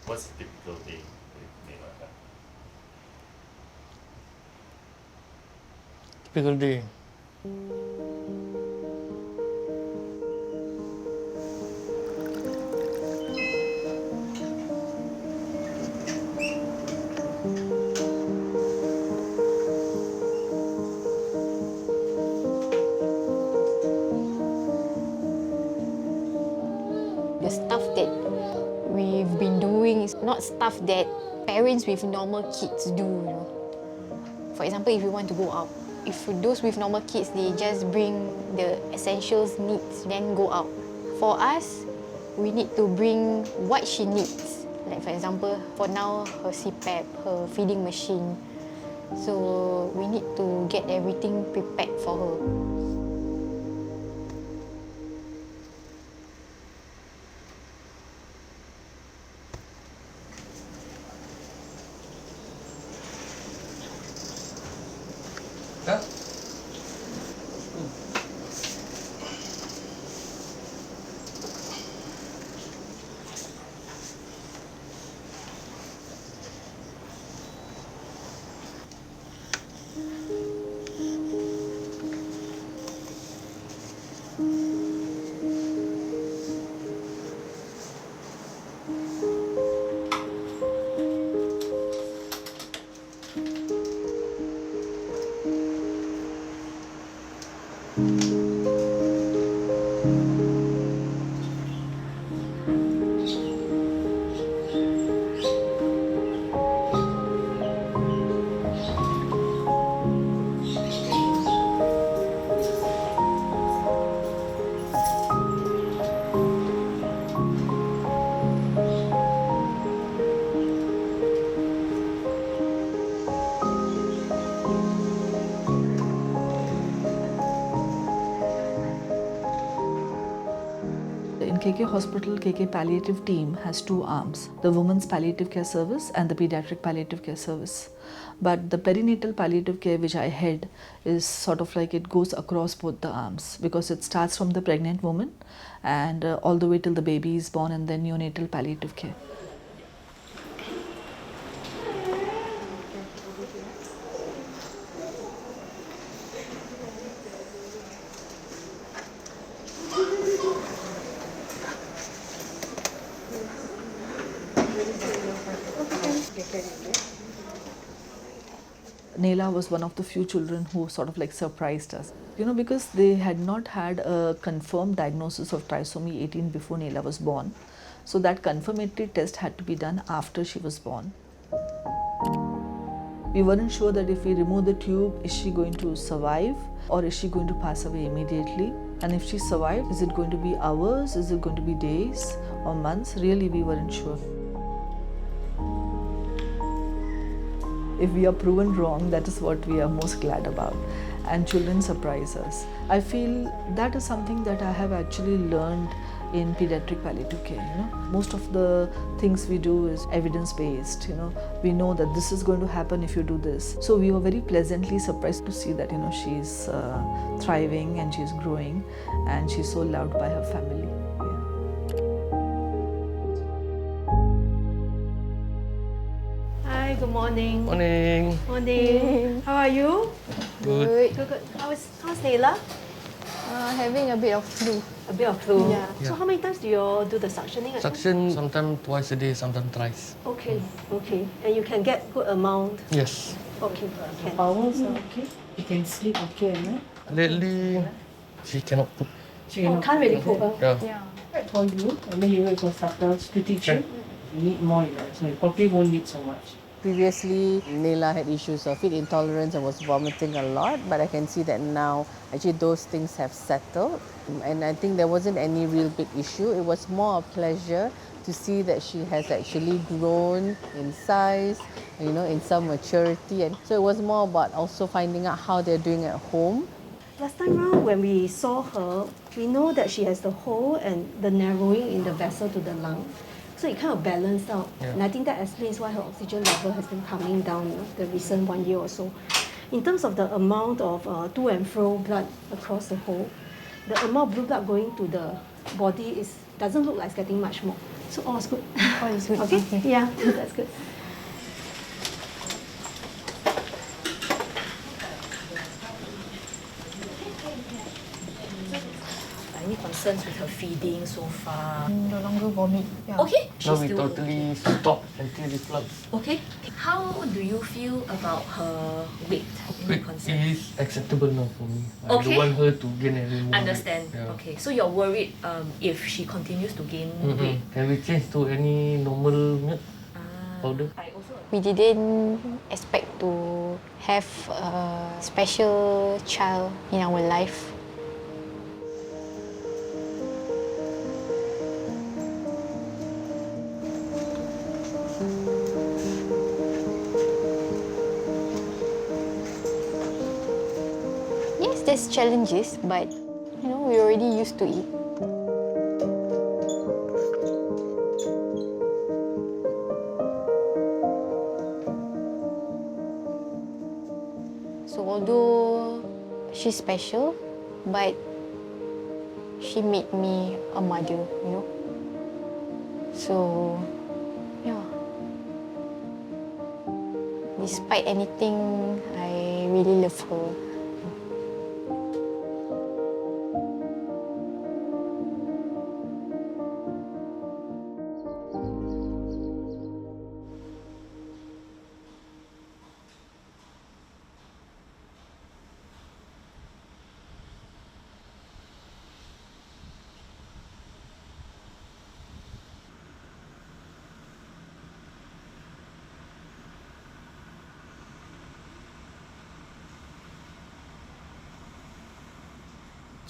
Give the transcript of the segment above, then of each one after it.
What's a typical day with Nayla? Typical day. The stuff that we've been doing is not stuff that parents with normal kids do, you know. For example, if you want to go out, if those with normal kids, they just bring the essentials needs, then go out. For us, we need to bring what she needs. Like for example, for now, her CPAP, her feeding machine. So we need to get everything prepared for her. Huh? In KK Hospital, KK Palliative team has two arms, the Women's Palliative Care Service and the Pediatric Palliative Care Service. But the perinatal palliative care which I head is sort of like it goes across both the arms because it starts from the pregnant woman and all the way till the baby is born, and then neonatal palliative care. Nayla was one of the few children who sort of like surprised us. You know, because they had not had a confirmed diagnosis of trisomy 18 before Nayla was born. So that confirmatory test had to be done after she was born. We weren't sure that if we remove the tube, is she going to survive or is she going to pass away immediately? And if she survived, is it going to be hours? Is it going to be days or months? Really, we weren't sure. If we are proven wrong, that is what we are most glad about. And children surprise us. I feel that is something that I have actually learned in pediatric palliative care. You know, most of the things we do is evidence-based. You know, we know that this is going to happen if you do this. So we were very pleasantly surprised to see that, you know, she's thriving and she's growing and she's so loved by her family. Hi, good morning. Morning. Morning. How are you? Good. Good. How's Nayla? Having a bit of flu. A bit of flu. Yeah. So how many times do you all do the suctioning? Suction sometimes twice a day, sometimes thrice. Okay. Okay. And you can get good amount. Yes. Okay. Can. Bowels are okay. You can sleep okay, no? Lately, she cannot cook. Oh, can't really cook. Yeah. For you, and then you wait for subtitles to teach you. You need more, so you probably won't need so much. Previously, Nayla had issues of food intolerance and was vomiting a lot, but I can see that now actually those things have settled. And I think there wasn't any real big issue. It was more a pleasure to see that she has actually grown in size, you know, in some maturity. And so it was more about also finding out how they're doing at home. Last time round when we saw her, we know that she has the hole and the narrowing in the vessel to the lung. So it kind of balanced out. Yeah. And I think that explains why her oxygen level has been coming down the recent 1 year or so. In terms of the amount of to and fro blood across the whole, the amount of blue blood going to the body doesn't look like it's getting much more. So all's good. All is good. Okay? Yeah, that's good. Any concerns with her feeding so far? No longer vomit. Yeah. Okay. Now she's we still totally stop until reflux. okay. How do you feel about her weight? Any It concern? is acceptable now for me. I Okay. don't want her to gain any more. Understand. Yeah. Okay. So you're worried if she continues to gain weight. Can we change to any normal milk powder? I also We didn't expect to have a special child in our life. Yes, there's challenges, but we're already used to it. So although she's special, but she made me a mother. So, yeah. Despite anything, I really love her.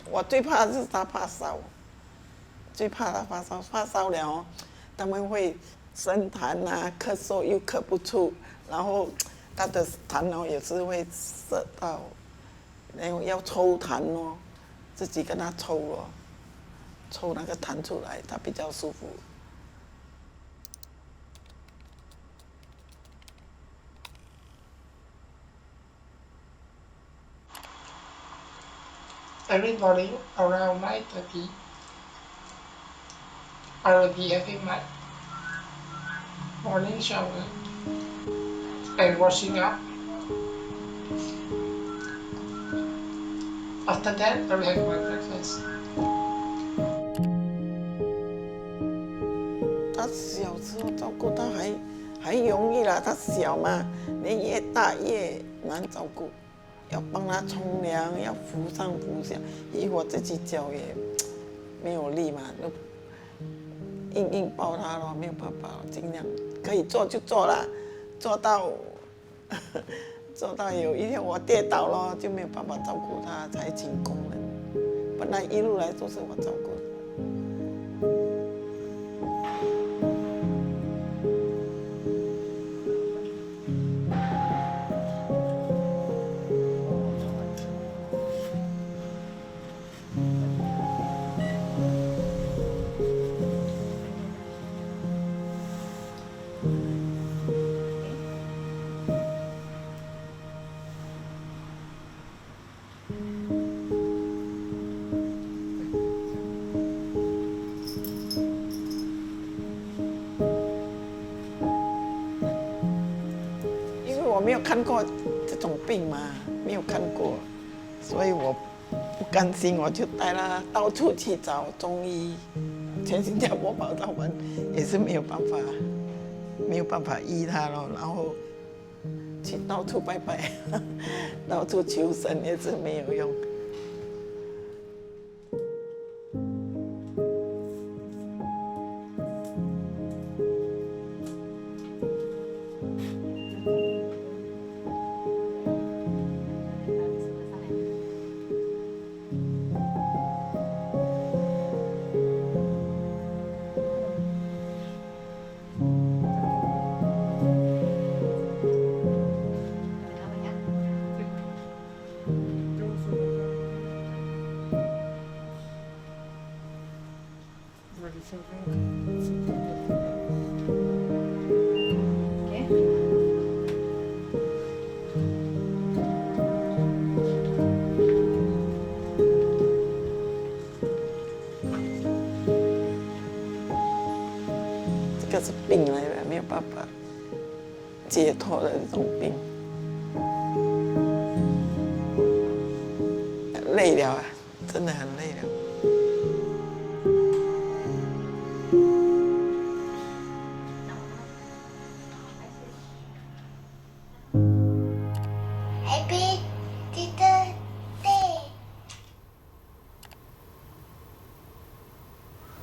我最怕的是他发烧，最怕他发烧，发烧了哦，他们会生痰啊，咳嗽又咳不出，然后他的痰哦也是会射到，然后要抽痰哦，自己跟他抽哦，抽那个痰出来，他比较舒服。Everybody around 9:30 already every month. Morning shower and washing up. After that, I will have my breakfast. 他小时候照顾他还容易啦，他小嘛，你越大越难照顾，要帮他冲凉，要扶上扶下，因为我自己脚也没有力嘛，就硬抱他咯，没有办法，尽量可以做就做啦，做到做到有一天我跌倒了，就没有办法照顾他，才请工人，本来一路来都是我照顾。我没有看过这种病嘛，没有看过，所以我不甘心，我就带他到处去找中医，全新加坡跑到完也是没有办法医他咯，然后去到处拜拜，到处求神也是没有用。个是病来的，没有办法解脱的这种病。累了啊，真的很累了。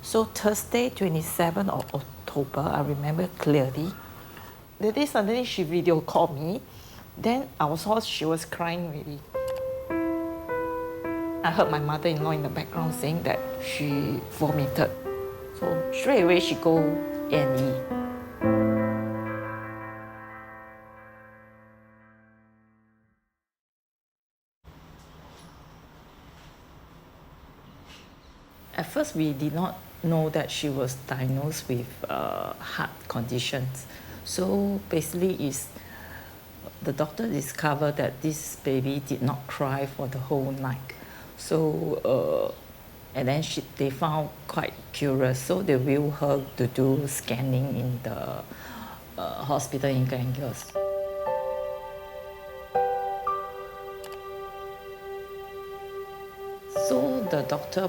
So Thursday, 27th of October, I remember clearly. The day suddenly she video called me. Then I saw she was crying really. I heard my mother-in-law in the background saying that she vomited. So straight away she go A&E. At first we did not know that she was diagnosed with heart conditions. So basically the doctor discovered that this baby did not cry for the whole night. So and then they found quite curious, so they wheeled her to do scanning in the hospital in caregivers. So the doctor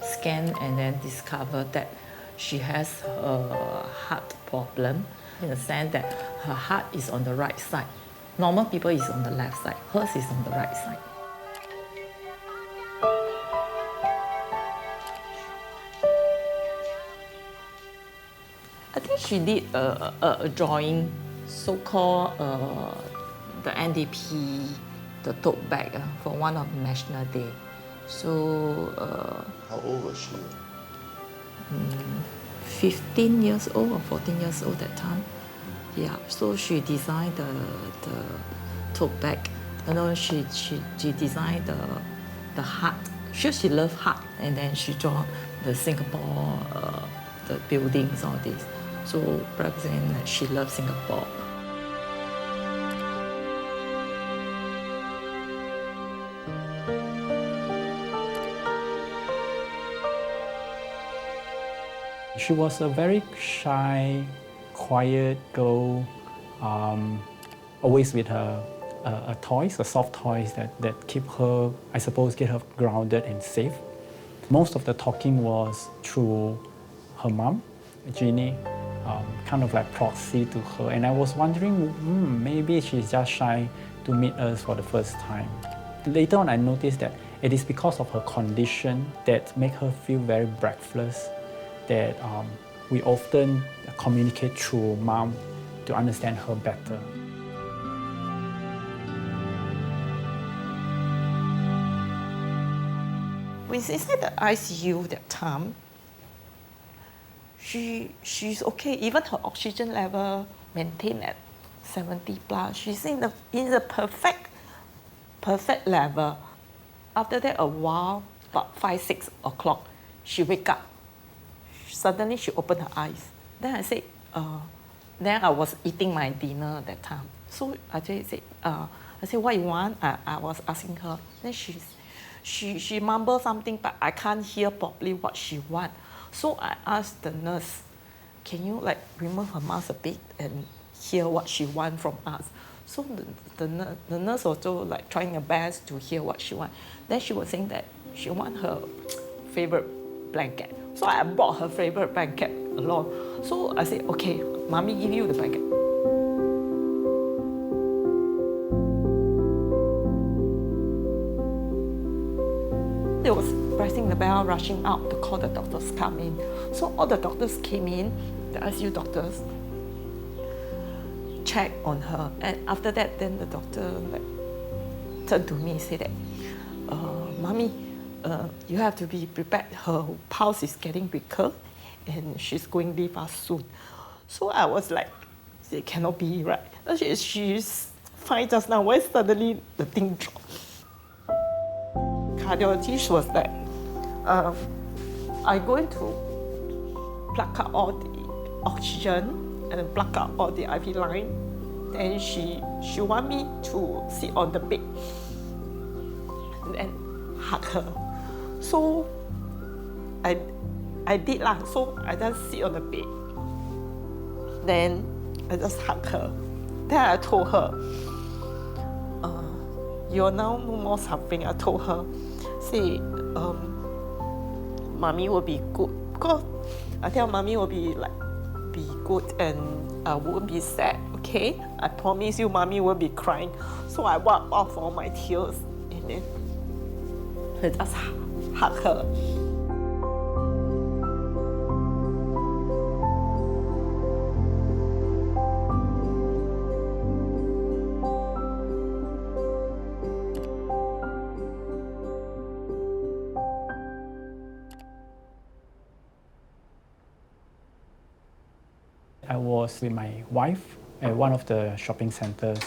scanned and then discovered that she has a heart problem in the sense that her heart is on the right side. Normal people is on the left side, hers is on the right side. I think she did a drawing, so-called the NDP, the tote bag for one of the National Day. So how old was she? 15 years old or 14 years old that time. Yeah, so she designed the tote bag. You know, she designed the heart. She loved heart, and then she draw the Singapore, the buildings, all this. So represent that she loves Singapore. She was a very shy, quiet girl, always with her toys, soft toys that keep her, I suppose, get her grounded and safe. Most of the talking was through her mom, Jeannie, kind of like proxy to her. And I was wondering, maybe she's just shy to meet us for the first time. Later on, I noticed that it is because of her condition that make her feel very breathless, that we often communicate through mom to understand her better. When she's inside the ICU that time, she's okay. Even her oxygen level maintained at 70 plus. She's in the perfect level. After that, a while, about 5, 6 o'clock, she wake up. Suddenly, she opened her eyes. Then I said, then I was eating my dinner at that time. So I said, what you want? I was asking her. Then she mumbled something, but I can't hear properly what she want. So I asked the nurse, can you like remove her mask a bit and hear what she want from us? So the nurse also like trying her best to hear what she want. Then she was saying that she want her favorite blanket. So I brought her favorite blanket along. So I said, okay, mommy give you the blanket. They was pressing the bell, rushing out to call the doctors come in. So all the doctors came in, the ICU doctors, checked on her. And after that, then the doctor like turned to me and said that, Mommy, you have to be prepared. Her pulse is getting weaker and she's going to leave us soon. So I was like, it cannot be, right? She's fine just now. Why suddenly the thing dropped? Cardiologist was like, I'm going to plug out all the oxygen and plug out all the IV line. Then she want me to sit on the bed and hug her. So I did lah. So I just sit on the bed Then I just hugged her. Then I told her, you're now no more suffering. I told her, say, mommy will be good. Because I tell mommy will be good and I won't be sad, okay? I promise you mommy will be crying. So I wipe off all my tears and then I just hug her. I was with my wife at one of the shopping centers.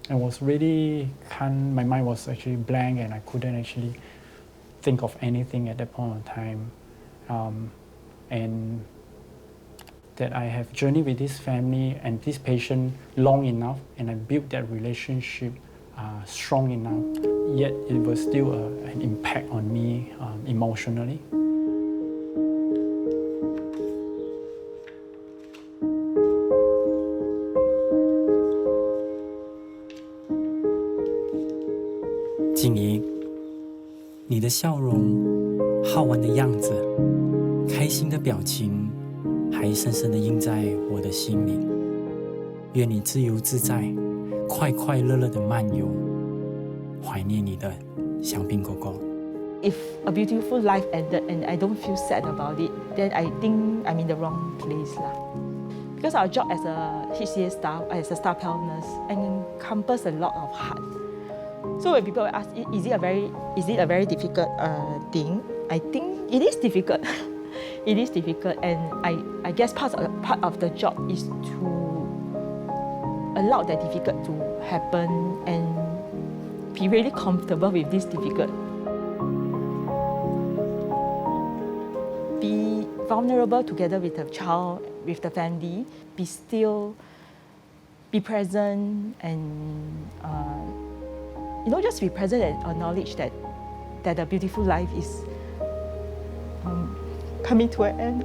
I was really my mind was actually blank and I couldn't actually think of anything at that point in time. And that I have journeyed with this family and this patient long enough and I built that relationship strong enough, yet it was still an impact on me emotionally.静怡，你的笑容、好玩的样子、开心的表情，还深深地印在我的心里。愿你自由自在、快快乐乐的漫游。怀念你的香槟狗狗。If a beautiful life ended and I don't feel sad about it, then I think I'm in the wrong place lah. Because our job as a HCA staff, as a staff health nurse, encompasses a lot of heart. So when people ask, is it a very difficult thing? I think it is difficult. It is difficult, and I guess part of the job is to allow that difficult to happen and be really comfortable with this difficult. Be vulnerable together with the child, with the family. Be still, be present, and just be present and acknowledge that a beautiful life is coming to an end.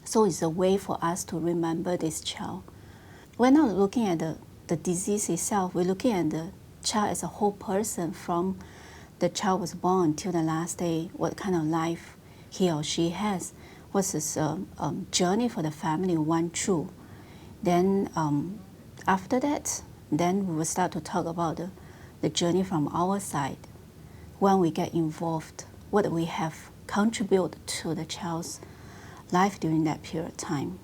So it's a way for us to remember this child. We're not looking at the disease itself, we're looking at the child as a whole person from the child was born till the last day, what kind of life he or she has, what's his journey for the family went through. Then after that, then we will start to talk about the journey from our side. When we get involved, what we have contributed to the child's life during that period of time.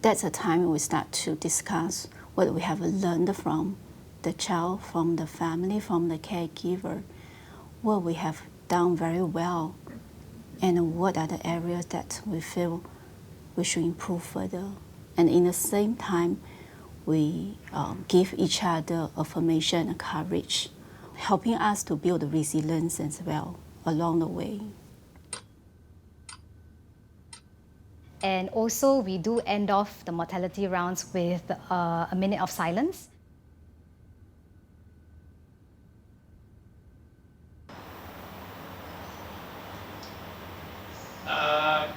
That's a time we start to discuss what we have learned from the child, from the family, from the caregiver, what we have done very well, and what are the areas that we feel we should improve further. And in the same time, we give each other affirmation and courage, helping us to build resilience as well along the way. And also, we do end off the mortality rounds with a minute of silence.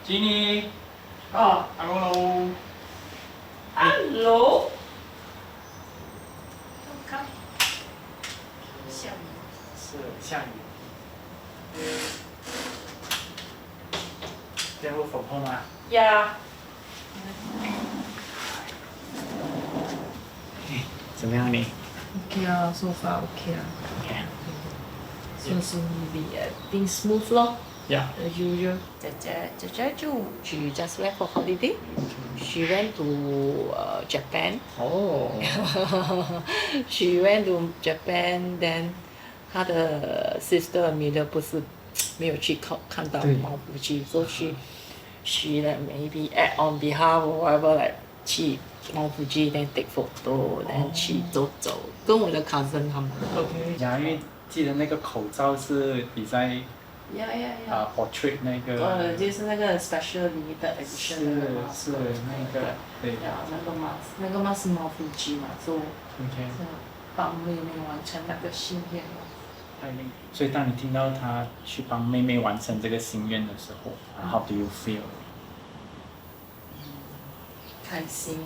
Jeannie. Hello. Hello. Come. 下雨。Then work from home Yeah. 怎么样你 Okay 啊 so far okay 啊 So everything smooth 咯 Yeah. As usual. 姐姐就 she just went for holiday. She went to Japan. Oh. She went to Japan, then 她的 sister Amelia 不是没有去看到毛夫妻 so she like maybe act on behalf or whatever like 去毛夫妻 then take photo then 去走跟我的 cousin 他们。OK。雅玉记得那个口罩是你在 portrait 那个。就是那个 special limited edition 那个 mask。是那个对。那个 mask 是毛腹肌嘛，所以帮妹妹完成那个心愿了。所以当你听到他去帮妹妹完成这个心愿的时候，How do you feel？ 开心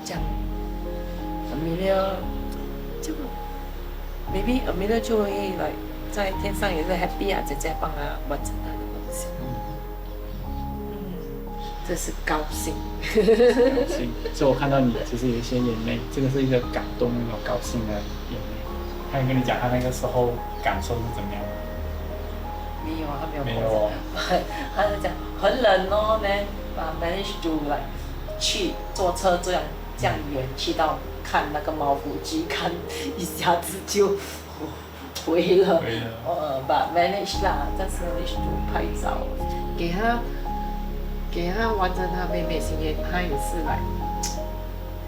这样 Amelia 就 maybe Amelia 就会来在天上也是 happy 啊，姐姐帮她完成她的梦想。这是高兴。高兴，所以我看到你就是有一些眼泪，这个是一个感动那种高兴的眼泪。他有跟你讲他那个时候感受是怎么样吗？没有啊，他没有。他就讲很冷哦，呢，manage to like 去坐车这样远去到看那个毛腹肌，看一下子就回了。but manage 啦，但是 manage to 拍照，给他完成他妹妹心愿，他也是来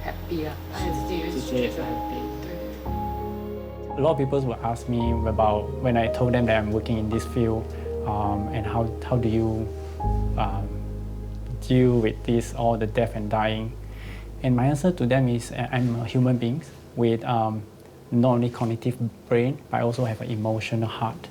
happy 啦，他自己也是 happy。A lot of people will ask me about when I told them that I'm working in this field, and how do you deal with this, all the death and dying. And my answer to them is I'm a human being with not only cognitive brain, but I also have an emotional heart.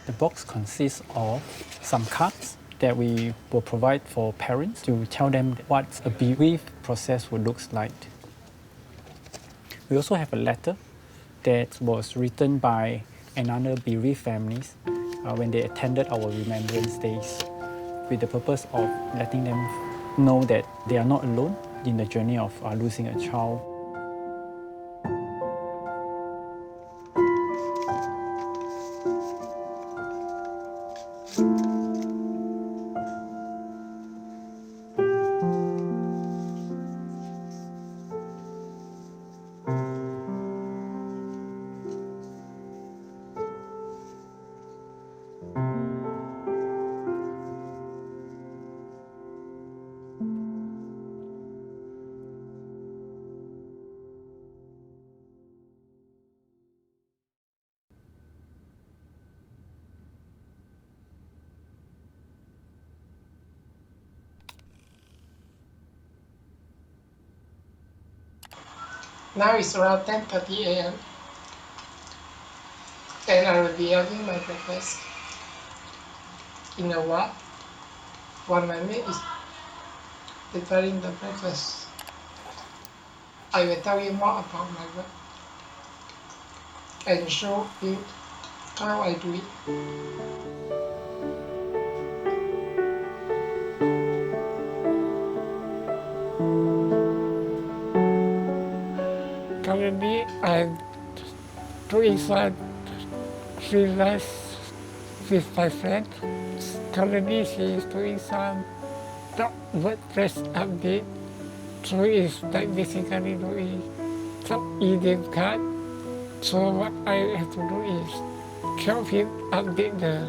The box consists of some cards that we will provide for parents to tell them what a bereaved process would look like. We also have a letter that was written by another bereaved families when they attended our remembrance days, with the purpose of letting them know that they are not alone in the journey of losing a child. Now it's around 10:30 a.m. and I will be having my breakfast in a while while my maid is preparing the breakfast. I will tell you more about my work and show you how I do it. Currently, I'm doing some freelance with my friend. Currently, she is doing some WordPress update. So it's like basically doing some e-name card. So what I have to do is help him update the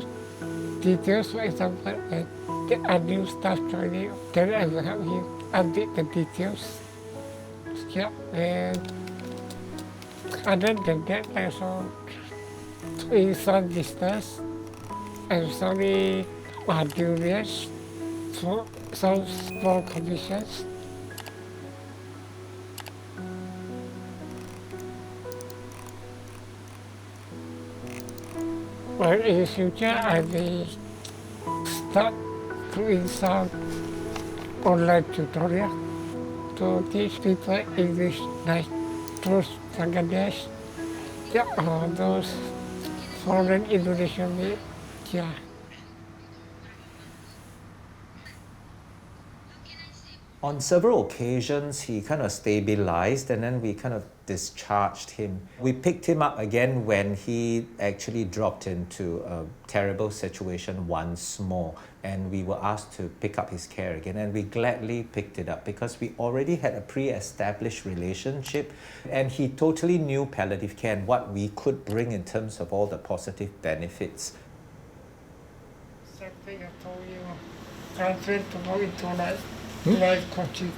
details. For example, I get a new staff joining, then I will help him update the details. Yeah, and other than that, I also doing some business and selling materials for some small commissions. But in the future, I may start doing some online tutorial to teach people English, like those Bangladesh, or those foreign Indonesian made, yeah. On several occasions, he kind of stabilized and then we kind of discharged him. We picked him up again when he actually dropped into a terrible situation once more, and we were asked to pick up his care again, and we gladly picked it up because we already had a pre-established relationship and he totally knew palliative care and what we could bring in terms of all the positive benefits. I told you, I plan to go into Hmm? life coaching.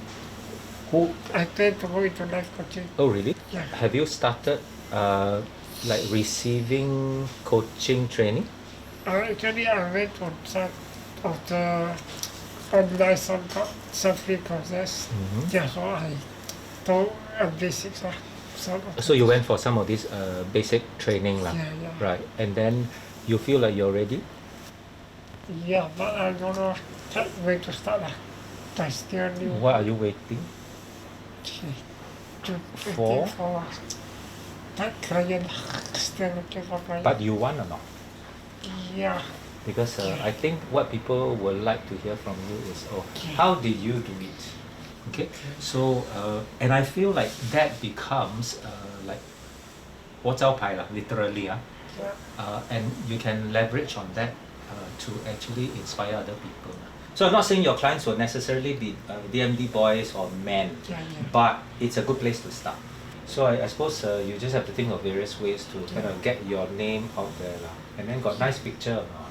Who? I plan to go into life coaching. Oh, really? Yeah. Have you started like receiving coaching training? Actually, I went on some of the online self-care courses. Mhm. That's what I told basics. So you went for some of these basic training lah, Yeah, yeah. right? And then you feel like you're ready? Yeah, but I don't know where to start. I still new. What are you waiting for? That client, still looking for client. But you want or not? Yeah. Because I think what people would like to hear from you is, oh, how did you do it? Okay, so and I feel like that becomes like 我招牌 lah, literally and you can leverage on that to actually inspire other people. So I'm not saying your clients will necessarily be DMD boys or men, but it's a good place to start. So I suppose you just have to think of various ways to kind of get your name out there lah. And then got nice picture or not?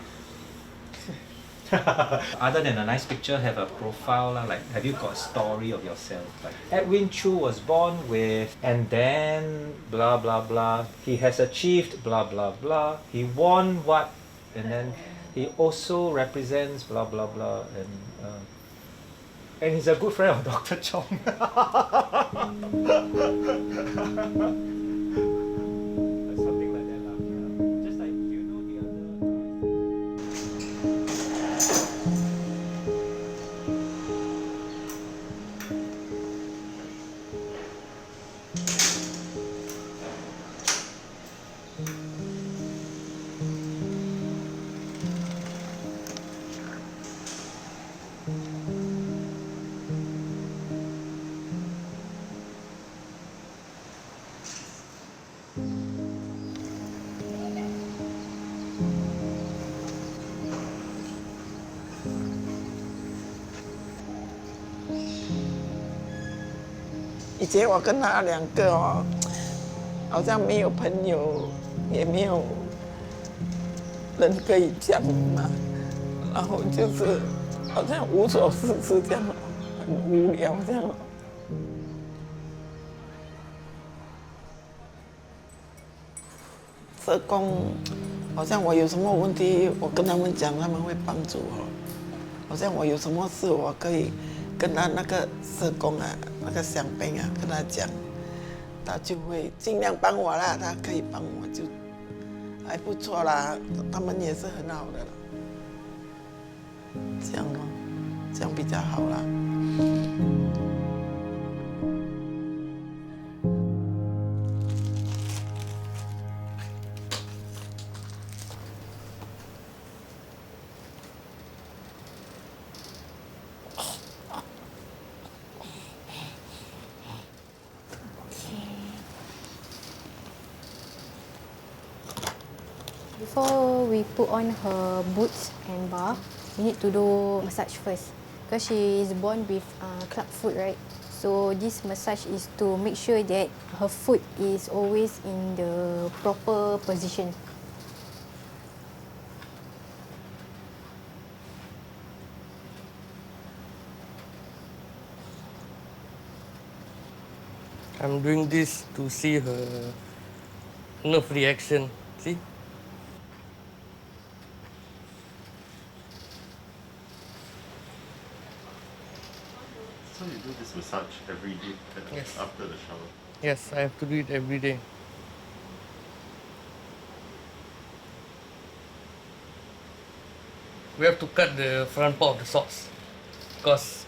Other than a nice picture, have a profile lah. Like, have you got a story of yourself? Like, Edwin Chu was born with, and then blah blah blah. He has achieved blah blah blah. He won what, and then he also represents blah blah blah, and he's a good friend of Dr. Chong. Something like that lah. Just like you know the other.以前我跟他两个哦，好像没有朋友，也没有人可以讲嘛，然后就是好像无所事事这样，很无聊这样。社工好像我有什么问题，我跟他们讲，他们会帮助我。好像我有什么事，我可以跟他那个社工啊，那个小兵啊，跟他讲，他就会尽量帮我啦。他可以帮我就还不错啦，他们也是很好的啦。这样哦，这样比较好啦。Before we put on her boots and bar, we need to do massage first. Because she is born with club foot, right? So this massage is to make sure that her foot is always in the proper position. I'm doing this to see her nerve reaction. See? So you do this massage every day Yes. after the shower? Yes, I have to do it every day. We have to cut the front part of the socks because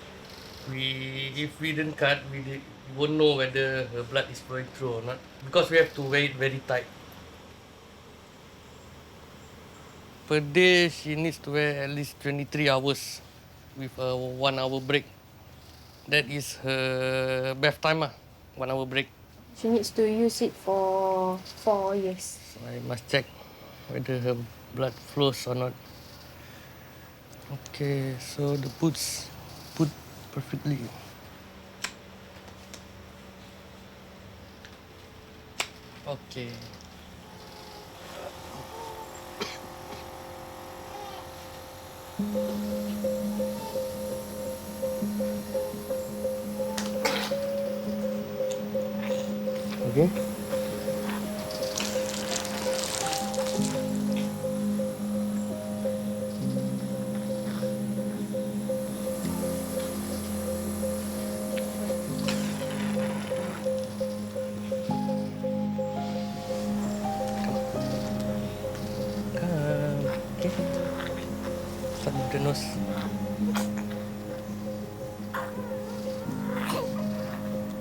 if we didn't cut, we won't know whether her blood is flowing through or not because we have to wear it very tight. Per day, she needs to wear at least 23 hours with a 1 hour break. That is her bath time, 1 hour break. She needs to use it for 4 years. So I must check whether her blood flows or not. Okay, so the boots put perfectly. Okay. Okay. Okay. Start with the nose.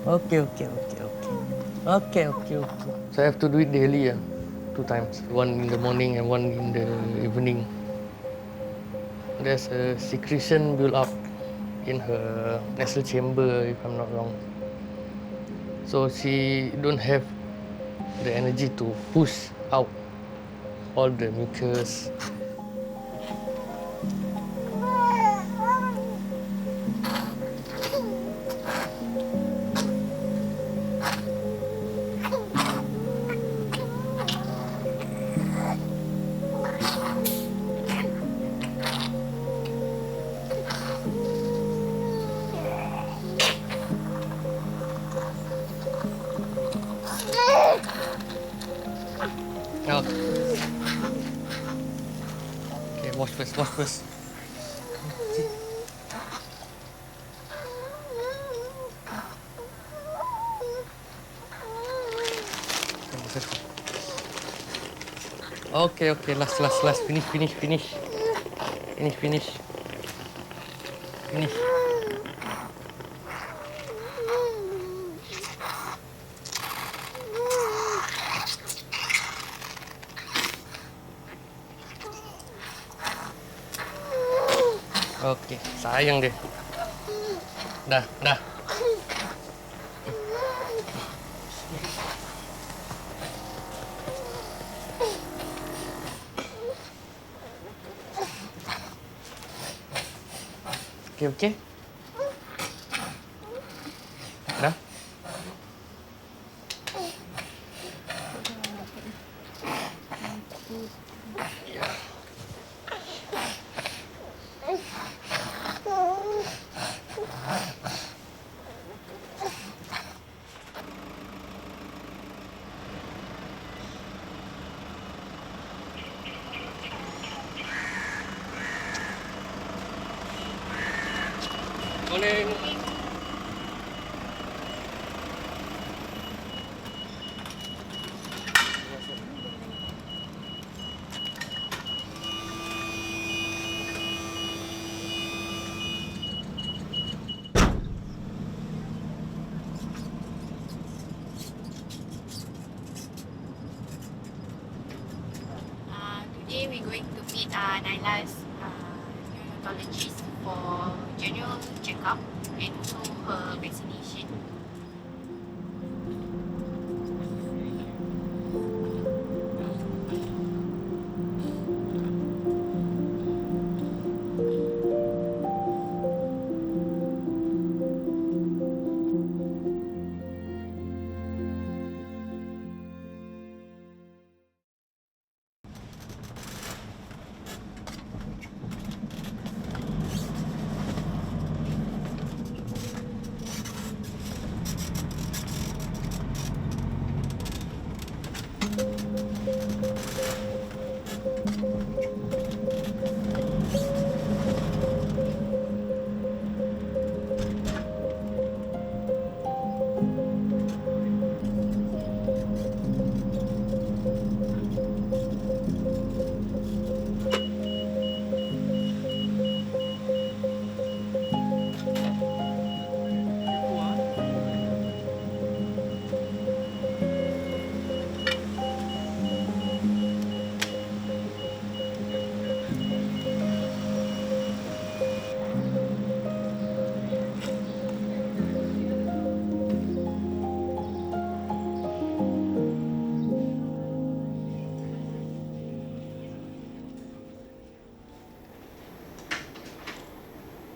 Okay. So I have to do it daily, 2 times. One in the morning and one in the evening. There's a secretion build up in her nasal chamber, if I'm not wrong. So she don't have the energy to push out all the mucus. Okay, wash first. Okay, last. Finish. Okay, sayang deh. Dah. Okay. Dah. Morning. Today we're going to meet Nayla's neonatologist for general checkup and also her vaccination.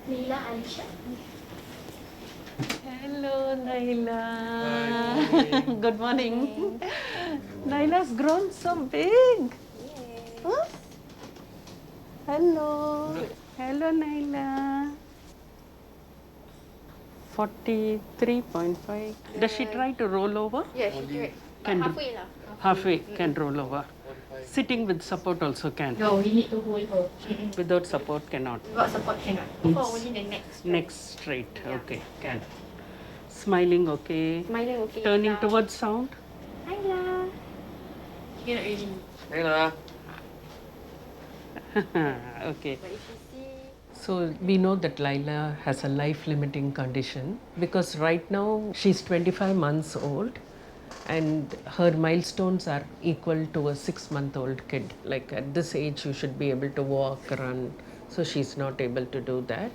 Nayla, Alicia. Hello, Nayla. Good morning. Nayla's grown so big. Huh? Hello. Hello, Nayla. 43.5. Does she try to roll over? Yeah, she tried. Can Halfway lah. halfway can roll over. Sitting with support also can. No, we need to hold her. Without support cannot. Without support cannot. For only the next. Neck straight. Okay, can. Smiling okay. Smiling okay. Turning Yeah. towards sound. Nayla. She cannot really. Nayla. Okay. So we know that Laila has a life-limiting condition because right now she's 25 months old and her milestones are equal to a 6-month-old kid. Like at this age you should be able to walk, run. So she's not able to do that.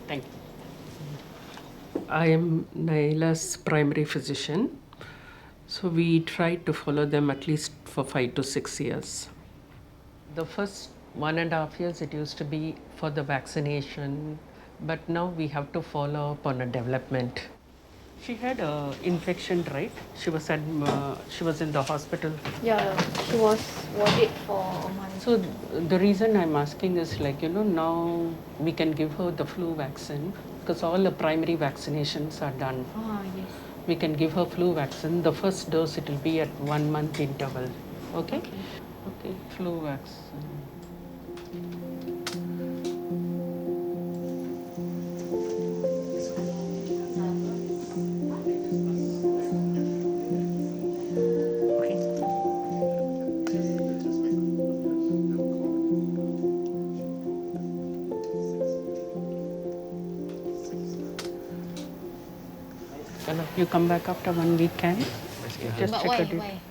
Thank you. I am Nayla's primary physician. So we try to follow them at least for 5 to 6 years. The first 1.5 years it used to be for the vaccination, but now we have to follow up on a development. She had a infection, right? She was in the hospital. Yeah, she was warded for a month. So the reason I'm asking is now we can give her the flu vaccine because all the primary vaccinations are done. Ah, yes. We can give her flu vaccine. The first dose it will be at 1 month interval. Okay? Okay, flu vaccine. You come back after 1 week, can you? Just But check why? a date. Why?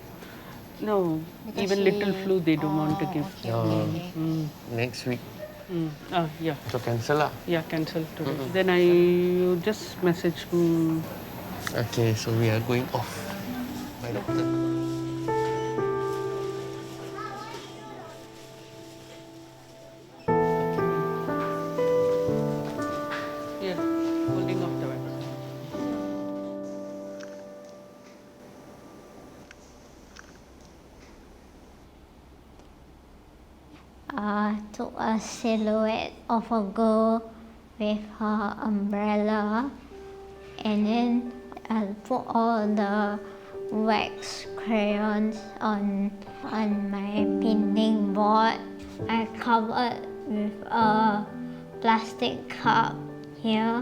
No, Because even little flu they don't want to give. Next week. Yeah. So cancel lah. Yeah, cancel today. Then I just message. Okay, so we are going off. Bye, doctor. Yeah, holding off the vaccine. Took a silhouette of a girl with her umbrella, and then I put all the wax crayons on my painting board. I covered with a plastic cup here,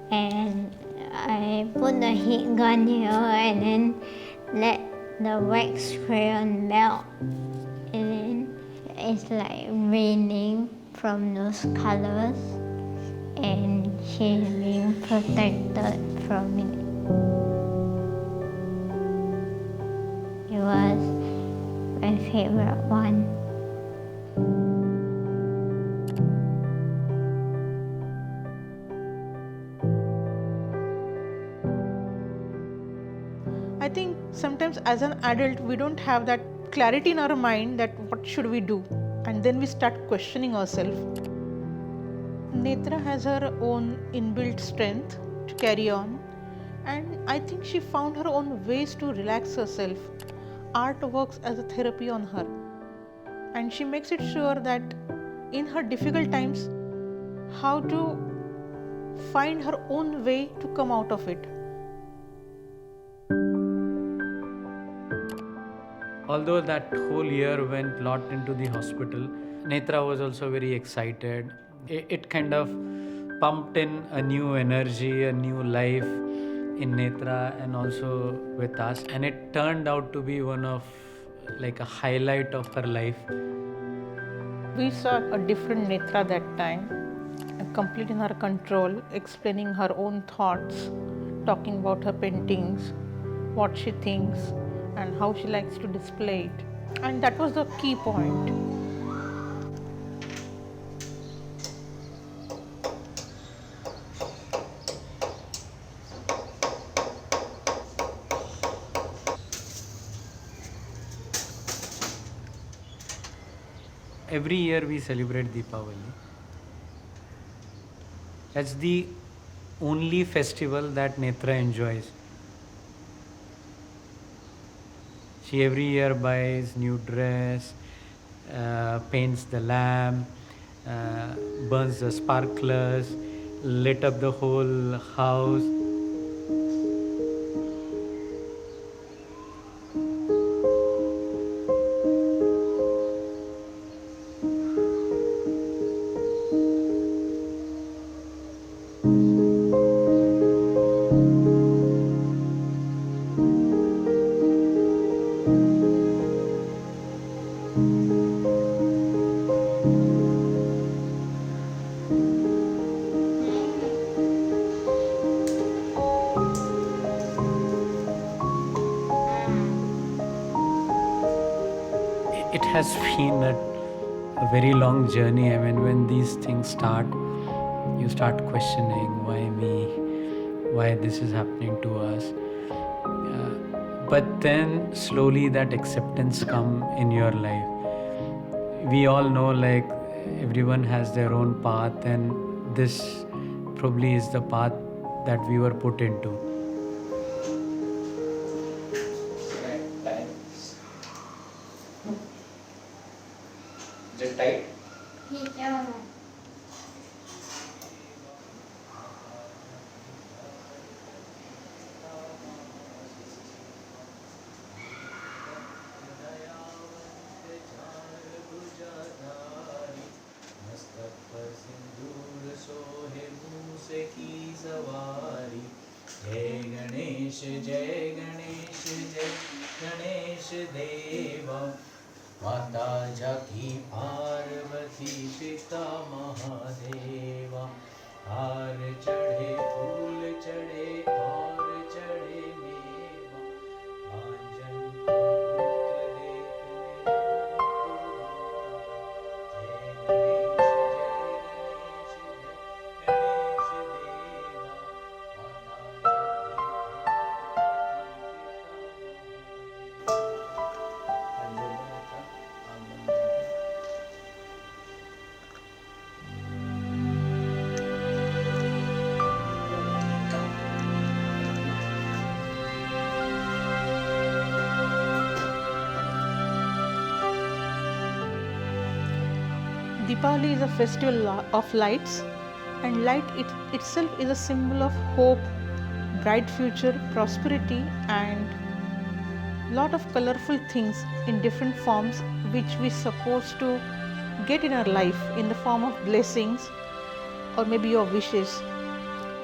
and I put the heat gun here, and then let the wax crayon melt, and then it's like raining from those colors, and she's being protected from it. It was my favorite one. I think sometimes as an adult we don't have that clarity in our mind that what should we do, and then we start questioning ourselves. Netra has her own inbuilt strength to carry on, and I think she found her own ways to relax herself. Art works as a therapy on her, and she makes it sure that in her difficult times how to find her own way to come out of it. Although that whole year went lot into the hospital, Netra was also very excited. It kind of pumped in a new energy, a new life in Netra and also with us. And it turned out to be one of like a highlight of her life. We saw a different Netra that time, complete in her control, explaining her own thoughts, talking about her paintings, what she thinks, and how she likes to display it. And that was the key point. Every year we celebrate Deepavali. That's the only festival that Netra enjoys. She every year buys new dress, paints the lamp, burns the sparklers, lit up the whole house. It has been a very long journey. I mean, when these things start, you start questioning why me, why this is happening to us. But then slowly that acceptance come in your life. We all know like everyone has their own path, and this probably is the path that we were put into. Is it tight? Yeah. जय गणेश जय गणेश जय गणेश देवा माता जाकी पार्वती पिता महादेवा हार चढ़े फूल चढ़े और चढ़े मेवा आंजन को पुत्र देखने Deepavali is a festival of lights, and light itself is a symbol of hope, bright future, prosperity, and lot of colorful things in different forms which we supposed to get in our life in the form of blessings or maybe your wishes.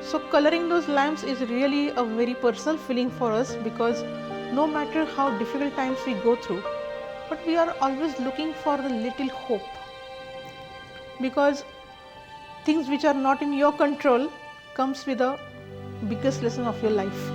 So coloring those lamps is really a very personal feeling for us, because no matter how difficult times we go through, but we are always looking for the little hope, because things which are not in your control comes with the biggest lesson of your life.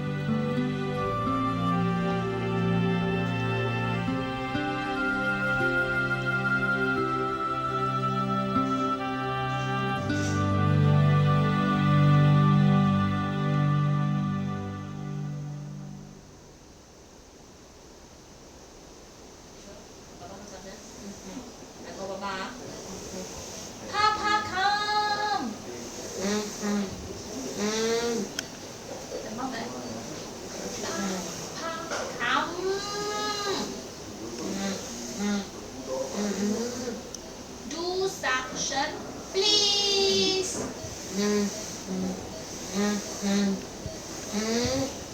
Do suction, please.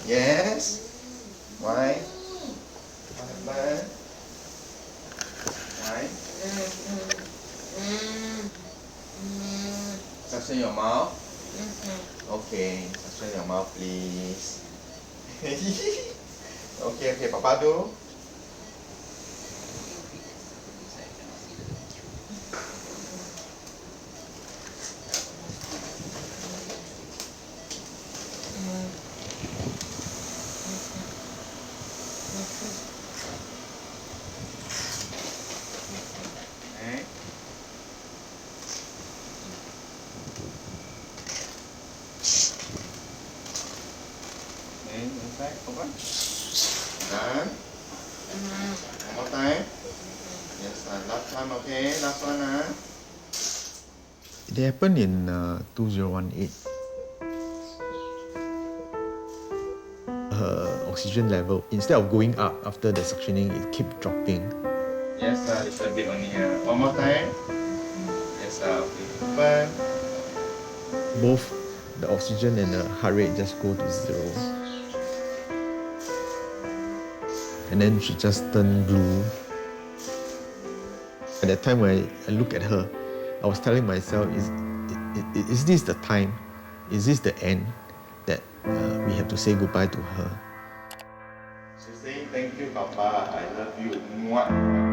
Yes. Why? What happened? Why? Suction your mouth. Okay. Suction your mouth, please. Okay. Papa do. Okay. Inside, open. Done. One more time. Yes, last time, okay. Last one, It happened in 2018. Her oxygen level, instead of going up after the suctioning, it kept dropping. Yes, a little bit only. One more time. Yes, okay. Open. Both the oxygen and the heart rate just go to 0. And then she just turned blue. At that time when I look at her, I was telling myself, is this the time? Is this the end that we have to say goodbye to her? She's saying, thank you, Papa, I love you. Mwah.